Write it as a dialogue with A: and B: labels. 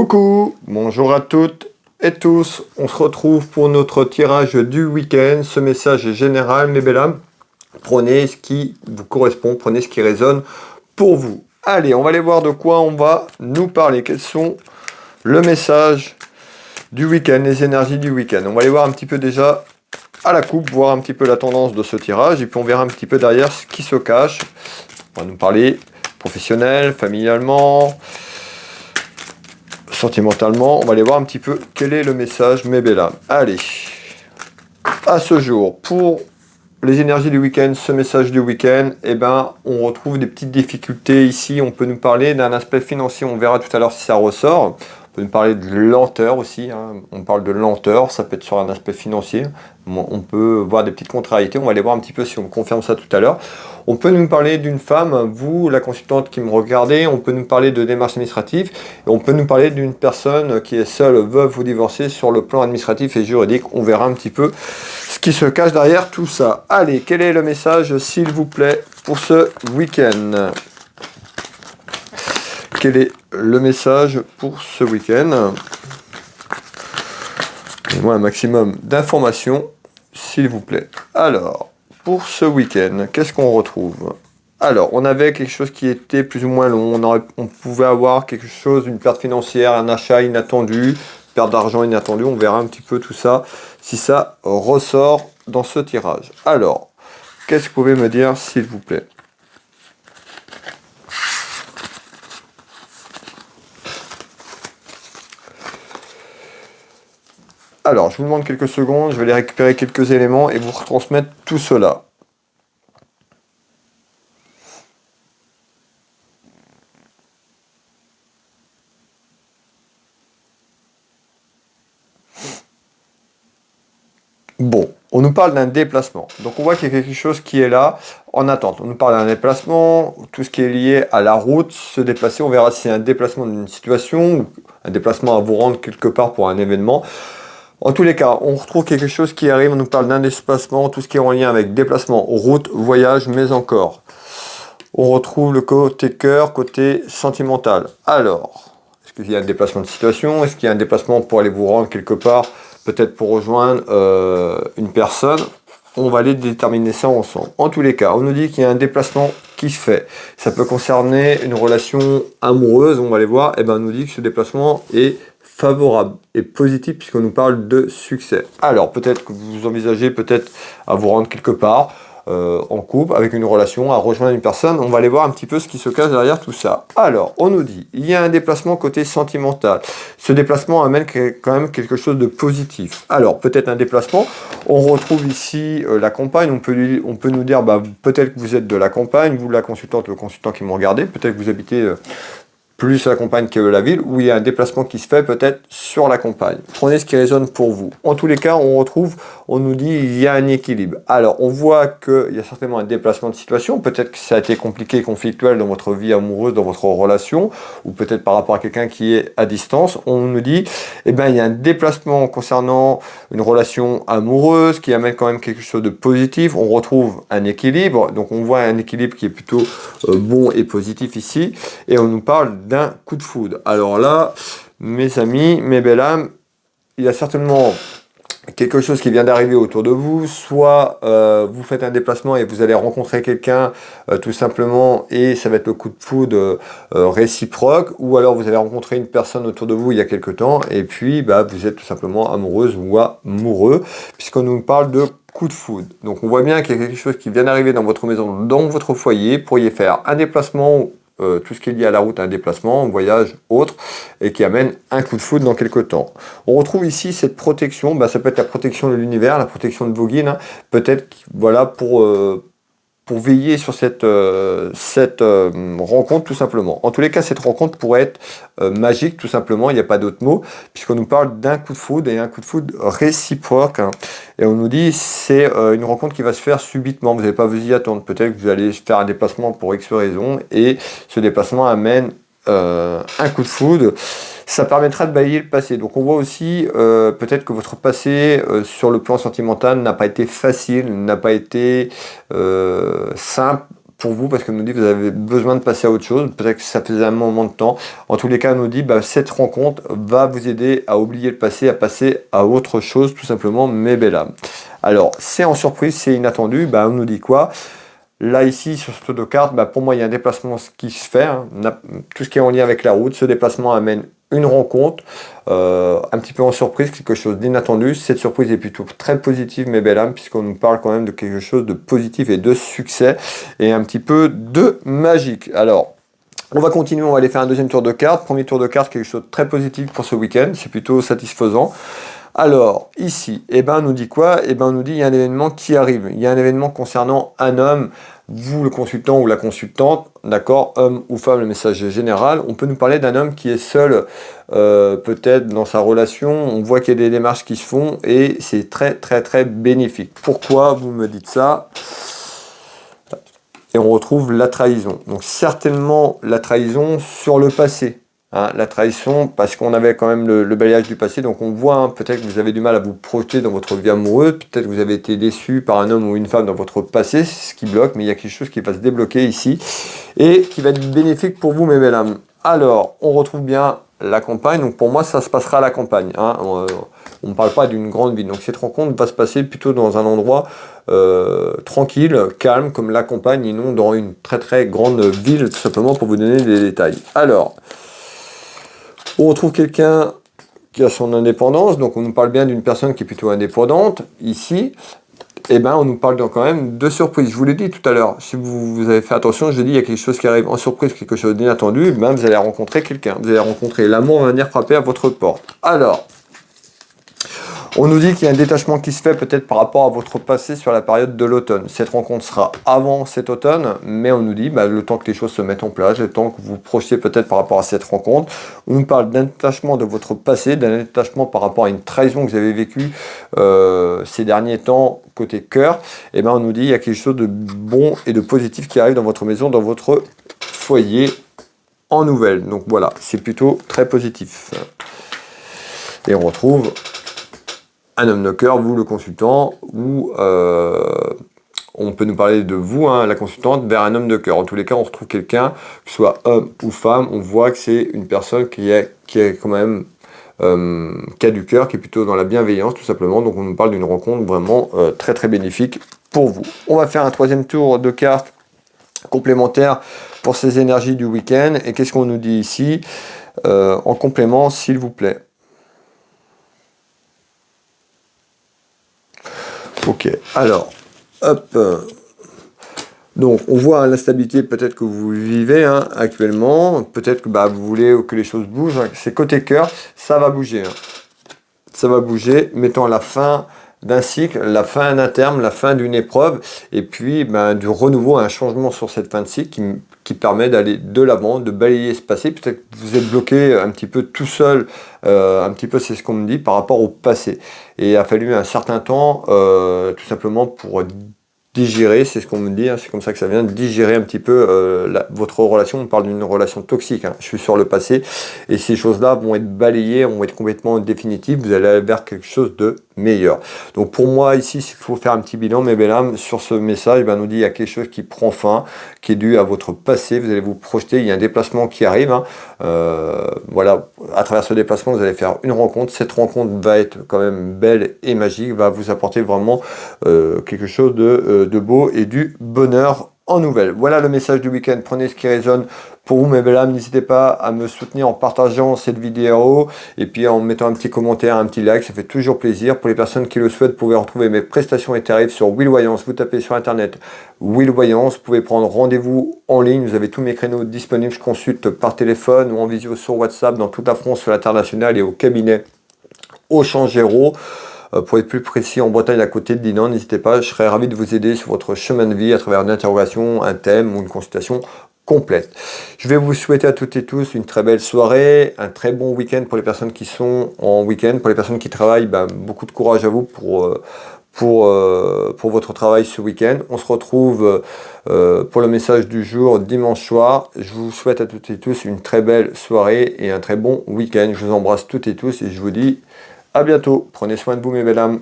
A: Coucou, bonjour à toutes et tous, on se retrouve pour notre tirage du week-end. Ce message est général, mes belles âmes. Prenez ce qui vous correspond, prenez ce qui résonne pour vous. Allez, on va aller voir de quoi on va nous parler. Quels sont le message du week-end, les énergies du week-end. On va aller voir un petit peu déjà à la coupe, voir un petit peu la tendance de ce tirage. Et puis on verra un petit peu derrière ce qui se cache. On va nous parler professionnel, familialement, sentimentalement. On va aller voir un petit peu quel est le message, mes belles âmes. Allez, à ce jour, pour les énergies du week-end, ce message du week-end, eh ben, on retrouve des petites difficultés ici. On peut nous parler d'un aspect financier, on verra tout à l'heure si ça ressort. On peut nous parler de lenteur aussi, hein. On parle de lenteur, ça peut être sur un aspect financier. On peut voir des petites contrariétés, on va aller voir un petit peu si on confirme ça tout à l'heure. On peut nous parler d'une femme, vous, la consultante qui me regardez, on peut nous parler de démarches administratives, et on peut nous parler d'une personne qui est seule, veuve ou divorcée sur le plan administratif et juridique. On verra un petit peu ce qui se cache derrière tout ça. Allez, quel est le message, s'il vous plaît, pour ce week-end ? Quel est le message pour ce week-end? Donnez-moi un maximum d'informations, s'il vous plaît. Alors, pour ce week-end, qu'est-ce qu'on retrouve? Alors, on avait quelque chose qui était plus ou moins long. On pouvait avoir quelque chose, une perte financière, un achat inattendu, perte d'argent inattendue. On verra un petit peu tout ça, si ça ressort dans ce tirage. Alors, qu'est-ce que vous pouvez me dire, s'il vous plaît? Alors, je vous demande quelques secondes, je vais aller récupérer quelques éléments et vous retransmettre tout cela. Bon, on nous parle d'un déplacement. Donc on voit qu'il y a quelque chose qui est là en attente. On nous parle d'un déplacement, tout ce qui est lié à la route, se déplacer. On verra si c'est un déplacement d'une situation ou un déplacement à vous rendre quelque part pour un événement. En tous les cas, on retrouve quelque chose qui arrive, on nous parle d'un déplacement, tout ce qui est en lien avec déplacement, route, voyage, mais encore. On retrouve le côté cœur, côté sentimental. Alors, est-ce qu'il y a un déplacement de situation? Est-ce qu'il y a un déplacement pour aller vous rendre quelque part? Peut-être pour rejoindre une personne? On va aller déterminer ça ensemble. En tous les cas, on nous dit qu'il y a un déplacement qui se fait. Ça peut concerner une relation amoureuse, on va aller voir. Et ben, on nous dit que ce déplacement est favorable et positif puisqu'on nous parle de succès. Alors, peut-être que vous envisagez peut-être à vous rendre quelque part, en couple, avec une relation, à rejoindre une personne. On va aller voir un petit peu ce qui se cache derrière tout ça. Alors, on nous dit, il y a un déplacement côté sentimental. Ce déplacement amène quand même quelque chose de positif. Alors, peut-être un déplacement. On retrouve ici la campagne. On peut nous dire, bah, peut-être que vous êtes de la campagne, vous, la consultante, le consultant qui me regardez. Peut-être que vous habitez plus la campagne que la ville, où il y a un déplacement qui se fait peut-être sur la campagne. Prenez ce qui résonne pour vous. En tous les cas, on nous dit il y a un équilibre. Alors, on voit qu'il y a certainement un déplacement de situation. Peut-être que ça a été compliqué, conflictuel dans votre vie amoureuse, dans votre relation, ou peut-être par rapport à quelqu'un qui est à distance. On nous dit, eh ben, il y a un déplacement concernant une relation amoureuse qui amène quand même quelque chose de positif. On retrouve un équilibre. Donc, on voit un équilibre qui est plutôt bon et positif ici. Et on nous parle d'un coup de foudre. Alors là, mes amis, mes belles âmes, il y a certainement quelque chose qui vient d'arriver autour de vous, soit vous faites un déplacement et vous allez rencontrer quelqu'un tout simplement et ça va être le coup de foudre réciproque, ou alors vous allez rencontrer une personne autour de vous il y a quelque temps et puis bah, vous êtes tout simplement amoureuse ou amoureux puisqu'on nous parle de coup de foudre. Donc on voit bien qu'il y a quelque chose qui vient d'arriver dans votre maison, dans votre foyer. Vous pourriez faire un déplacement, tout ce qui est lié à la route, un déplacement, un voyage, autre, et qui amène un coup de foudre dans quelques temps. On retrouve ici cette protection, bah, ça peut être la protection de l'univers, la protection de vos guides, hein. Peut-être voilà, pour veiller sur cette rencontre tout simplement. En tous les cas, cette rencontre pourrait être magique tout simplement, il n'y a pas d'autre mot, puisqu'on nous parle d'un coup de foudre et un coup de foudre réciproque, hein. Et on nous dit c'est une rencontre qui va se faire subitement, vous n'allez pas vous y attendre. Peut-être que vous allez faire un déplacement pour X raison et ce déplacement amène un coup de foudre. Ça permettra de balayer le passé. Donc on voit aussi peut-être que votre passé sur le plan sentimental n'a pas été facile, n'a pas été simple pour vous, parce que nous dit que vous avez besoin de passer à autre chose, peut-être que ça faisait un moment de temps. En tous les cas, nous dit cette rencontre va vous aider à oublier le passé, à passer à autre chose, tout simplement, mes belles âmes. Alors, c'est en surprise, c'est inattendu, on nous dit quoi? Là, ici, sur ce tour de carte, pour moi, il y a un déplacement qui se fait, hein. Tout ce qui est en lien avec la route, ce déplacement amène une rencontre, un petit peu en surprise, quelque chose d'inattendu. Cette surprise est plutôt très positive, mes belles âmes, puisqu'on nous parle quand même de quelque chose de positif et de succès, et un petit peu de magique. Alors, on va continuer, on va aller faire un deuxième tour de carte. Premier tour de carte, quelque chose de très positif pour ce week-end, c'est plutôt satisfaisant. Alors, ici, on nous dit quoi? On nous dit il y a un événement qui arrive. Il y a un événement concernant un homme, vous le consultant ou la consultante, d'accord, homme ou femme, le message est général. On peut nous parler d'un homme qui est seul, peut-être dans sa relation. On voit qu'il y a des démarches qui se font et c'est très très très bénéfique. Pourquoi vous me dites ça? Et on retrouve la trahison. Donc certainement la trahison sur le passé. Hein, la trahison, parce qu'on avait quand même le balayage du passé, donc on voit, peut-être que vous avez du mal à vous projeter dans votre vie amoureuse, peut-être que vous avez été déçu par un homme ou une femme dans votre passé, c'est ce qui bloque, mais il y a quelque chose qui va se débloquer ici, et qui va être bénéfique pour vous, mes belles âmes. Alors, on retrouve bien la campagne, donc pour moi, ça se passera à la campagne. Hein, on ne parle pas d'une grande ville, donc cette rencontre va se passer plutôt dans un endroit tranquille, calme, comme la campagne, et non dans une très très grande ville, tout simplement pour vous donner des détails. Alors, on retrouve quelqu'un qui a son indépendance, donc on nous parle bien d'une personne qui est plutôt indépendante. Ici, on nous parle quand même de surprise. Je vous l'ai dit tout à l'heure, si vous avez fait attention, je dis il y a quelque chose qui arrive en surprise, quelque chose d'inattendu, vous allez rencontrer quelqu'un. Vous allez rencontrer l'amour, va venir frapper à votre porte. Alors, on nous dit qu'il y a un détachement qui se fait peut-être par rapport à votre passé sur la période de l'automne. Cette rencontre sera avant cet automne, mais on nous dit le temps que les choses se mettent en place, le temps que vous vous projetez peut-être par rapport à cette rencontre. On nous parle d'un détachement de votre passé, d'un détachement par rapport à une trahison que vous avez vécue ces derniers temps côté cœur. On nous dit qu'il y a quelque chose de bon et de positif qui arrive dans votre maison, dans votre foyer en nouvelle. Donc voilà, c'est plutôt très positif. Et on retrouve un homme de cœur, vous le consultant, ou on peut nous parler de vous, la consultante, vers un homme de cœur. En tous les cas, on retrouve quelqu'un, que ce soit homme ou femme, on voit que c'est une personne qui est quand même, qui a du cœur, qui est plutôt dans la bienveillance, tout simplement. Donc on nous parle d'une rencontre vraiment très très bénéfique pour vous. On va faire un troisième tour de cartes complémentaires pour ces énergies du week-end. Et qu'est-ce qu'on nous dit ici en complément, s'il vous plaît? Ok, alors, hop, donc on voit l'instabilité peut-être que vous vivez actuellement, peut-être que vous voulez que les choses bougent, c'est côté cœur, ça va bouger, ça va bouger, mettons la fin d'un cycle, la fin d'un terme, la fin d'une épreuve, et puis du renouveau, un changement sur cette fin de cycle qui permet d'aller de l'avant, de balayer ce passé. Peut-être que vous êtes bloqué un petit peu tout seul, un petit peu c'est ce qu'on me dit par rapport au passé. Et il a fallu un certain temps, tout simplement pour digérer, c'est ce qu'on me dit, c'est comme ça que ça vient, digérer un petit peu votre relation. On parle d'une relation toxique, je suis sur le passé, et ces choses-là vont être balayées, vont être complètement définitives, vous allez aller vers quelque chose de meilleur. Donc pour moi ici, il faut faire un petit bilan, mes belles âmes, sur ce message, nous dit il y a quelque chose qui prend fin, qui est dû à votre passé, vous allez vous projeter, il y a un déplacement qui arrive, voilà, à travers ce déplacement, vous allez faire une rencontre, cette rencontre va être quand même belle et magique, va vous apporter vraiment quelque chose de beau et du bonheur en nouvelles. Voilà le message du week-end, prenez ce qui résonne pour vous, mes belles âmes. N'hésitez pas à me soutenir en partageant cette vidéo et puis en mettant un petit commentaire, un petit like, ça fait toujours plaisir. Pour les personnes qui le souhaitent, vous pouvez retrouver mes prestations et tarifs sur Will Voyance. Vous tapez sur internet Will Voyance, vous pouvez prendre rendez-vous en ligne, vous avez tous mes créneaux disponibles, je consulte par téléphone ou en visio sur WhatsApp dans toute la France, sur l'international et au cabinet Auchan Géraud. Pour être plus précis, en Bretagne, à côté de Dinan, n'hésitez pas, je serais ravi de vous aider sur votre chemin de vie à travers une interrogation, un thème ou une consultation complète. Je vais vous souhaiter à toutes et tous une très belle soirée, un très bon week-end pour les personnes qui sont en week-end, pour les personnes qui travaillent, beaucoup de courage à vous pour votre travail ce week-end. On se retrouve pour le message du jour dimanche soir. Je vous souhaite à toutes et tous une très belle soirée et un très bon week-end. Je vous embrasse toutes et tous et je vous dis à bientôt. Prenez soin de vous, mes belles âmes.